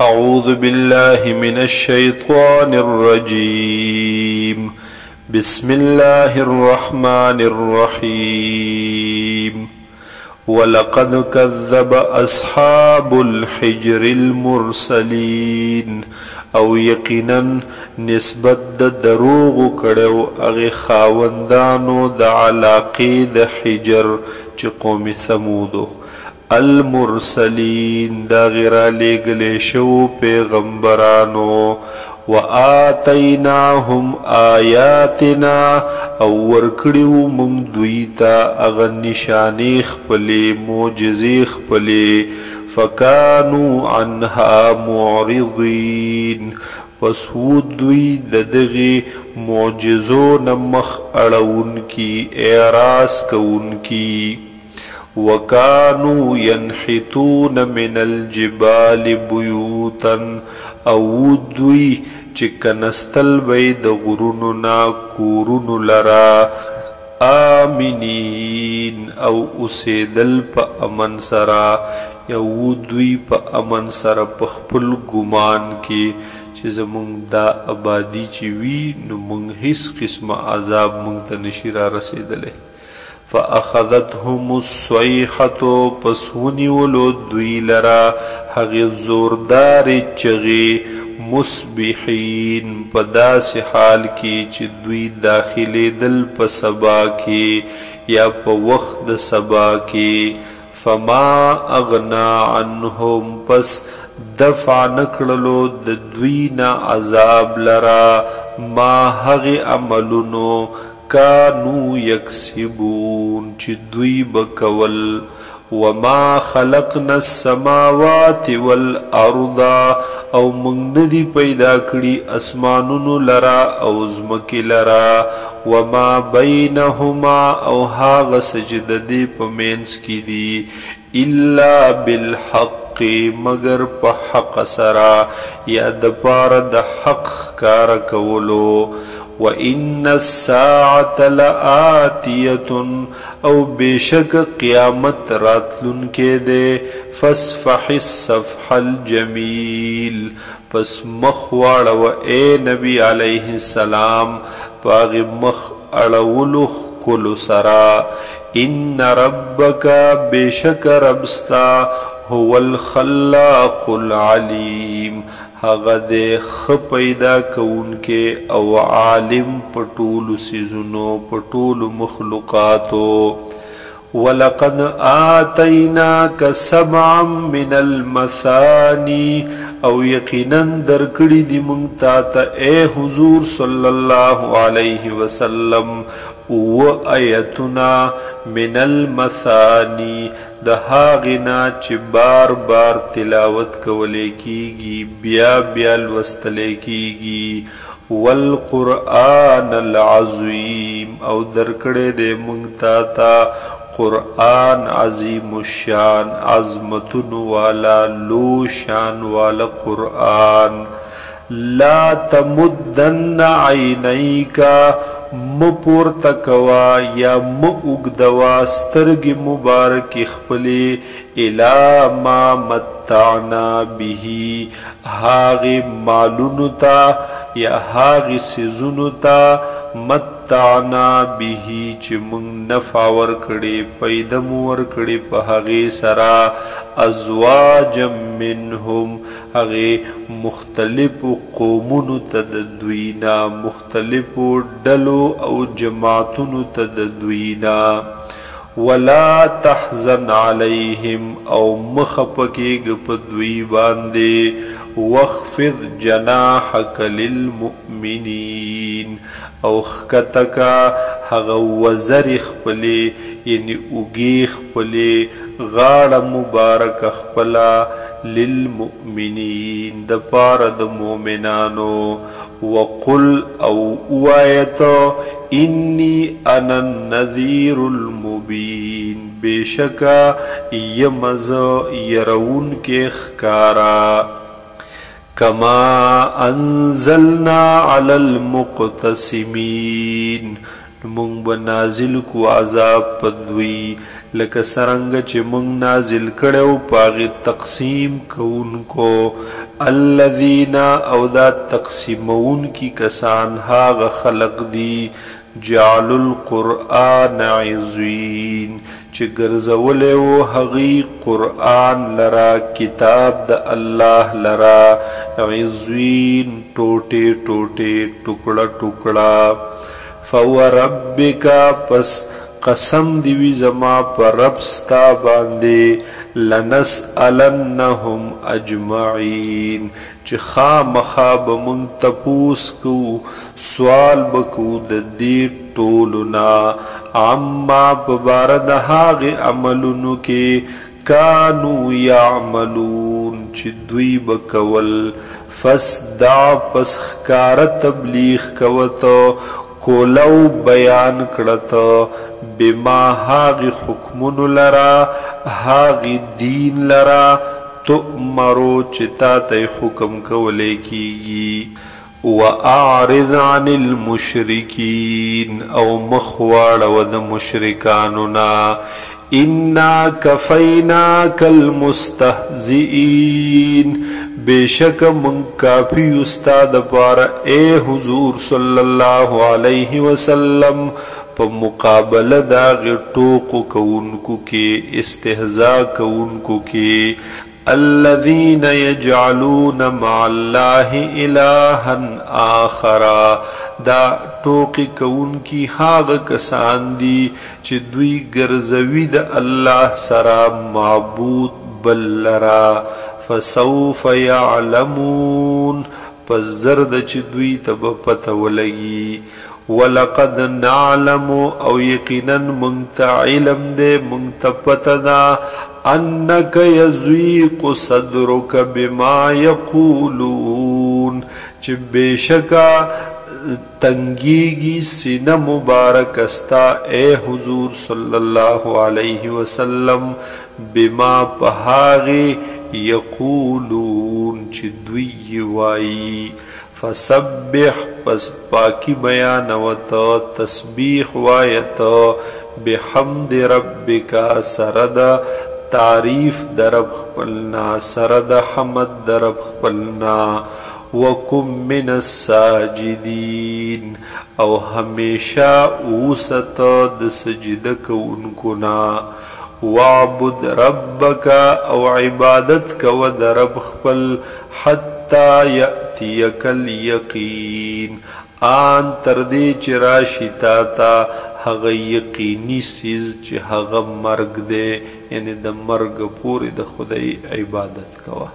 أعوذ بالله من الشيطان الرجيم. بسم الله الرحمن الرحيم. ولقد كذب أصحاب الحجر المرسلين. او یقینا نسبت د دروغ کړو هغه خاوندانو د علاقې د حجر چې قوم ثمودو المرسلین دا غیر لګلې شو پیغمبرانو وآتیناهم آیاتنا او ورکړو موږ دوی ته هغه نشانې خپلې معجزې خپلې فکانو عنها معرضین پس و دوی د دغې معجزو نه مخ اړوونکي اعراض کوونکي وکانو ینحتون من الجبال بیوتا او دوی چې کنستل به د غرونو نه کورونو لرا آمنین او اوسېدل په امن سره یو دوی په امن سره په خپل ګمان کې چې زمونږ دا آبادی چې وي نو مونږ هیڅ قسمه عذاب مونږ ته نشي را رسېدلی فاخذتهم الصیحة پس ونیولو دوی لرا هغې زوردارې چغې مصبحین په داسې حال کې چې دوی داخلېدل په سبا کې یا په وخت د سبا کې فما اغنا عنهم پس دفع نکړلو د دوی نه عذاب لرا ما هغې عملونو کانو یکسبون چې دوی بکول وما خلقنا السماوات والارض او موږ ندي پیدا کړي اسمانونو لرا او ځمکې لرا وما بینهما او هاغه سجده دی په مینځ کې دي الا بالحق مگر په حق سره یا د پاره د حق ښکار کولو وَإِنَّ السَّاعَةَ لَآتِيَةٌ او بیشک قیامت راتلن کے دے فَاسْفَحِ الصَّفْحَ الْجَمِيلِ پس مخ واړو اے نبی علیہ السلام پاغ مخ اړولو ښکلو سرا ان ربک بیشک ربستا هو الخلاق العلیم هغه د ښه پیدا کوونکې او عالم په ټولو څیزونو په ټولو مخلوقاتو ولقد آتیناک سبعا من المثانی او یقینا درکړي دي موږ تا ته اے حضور صلی الله علیه وسلم و آیتنا من المثانی د هاغنا چې بار بار تلاوت کولې کیږي بیا بیا لوستلې کیږي والقرآن العظیم او درکړې دې موږ تا قرآن عظیم الشان عظمتن والا لو شان والا قرآن لا تمدن عینیک مپور تکوا یا مؤگدوا سترگ مبارک خپلی الا ما متعنا به هاغی مالونتا یا هاغی سیزونتا متعنا به چې مونږ نفع ورکړي پیدم ورکړي په هغې سره ازواجا منهم هغې مختلفو قومونو ته د دوی نه مختلفو ډلو او جماعتونو ته د دوی نه ولا تحزن علیهم او مخه پکېږه په دوی باندې واخفض جناحك للمؤمنین او ښکته هغه وزرې خپلې یعنې اوږې خپلې غاړه مبارکه خپله للمؤمنین د پاره د مؤمنانو وقل او ووایه انی انا النذیر المبین بېشکه یم زه یرونکی ښکاره کما انزلنا علی المقتسمین مونږ به نازل کو عذاب په دوی لکه څرنګه چې موږ نازل کړو پاغي تقسیم کوونکو الذین او دا تقسیمون کی کسان هاغه خلق دی جعلوا القرآن عضین چې ګرځولې و هغې قرآن لرا کتاب د الله لرا عضین ټوټې ټوټې ټوکړه ټوکړه فوربک پس قسم دی وی زما پر رب ستا باندې لنسألنهم اجمعین چې خامخا به مونږ تپوس کو سوال بکو د دې ټولنا عما په باره د هغې عملونو کې کانو یعملون چې دوی به کول فصدع پس ښکاره تبلیغ کوته کولو بیان کړته بما هاغی حکمونو لرا هاغی دین لرا تؤمرو چتا تی حکم کولے کیگی وَأَعْرِضْ عَنِ الْمُشْرِكِينَ او مخواڑ ود مشرکاننا اِنَّا كَفَيْنَاكَ الْمُسْتَهْزِئِينَ بیشک من کافی استاد پار اے حضور صلی اللہ علیہ وسلم پا مقابل داغ ٹوق کونکو کے استہزاء کونکو کے الذین یجعلون مع اللہ الہا آخرا دا ٹوق کونکی حاغ کسان دی چی دوی گرزوی دا اللہ سرا معبود بل لرا فسوف يعلمون پس زرد چی دوی تب پتا ولگی ولقد نعلم او یقینا منگتا علم دے منگتا پتا دا انک یزویق صدرک بما یقولون چی بیشکا تنگیگی سینہ مبارک استا اے حضور صلی اللہ علیہ وسلم بما پہاغی یقولون چی دوی وائی فسبح پس پاکی بیانوتا تسبیح وایتا بحمد ربکا سرد تعریف درب خپلنا سرد حمد درب خپلنا وکم من الساجدین او ہمیشہ اوستا د سجدہ کونکنا وعبد ربک او عبادت کو د رب خپل حتی یأتیک الیقین آن تردی چی راشی تاتا هغ یقینی سیز چی هغ مرگ دے یعنی د مرگ پوری د خدای عبادت کوا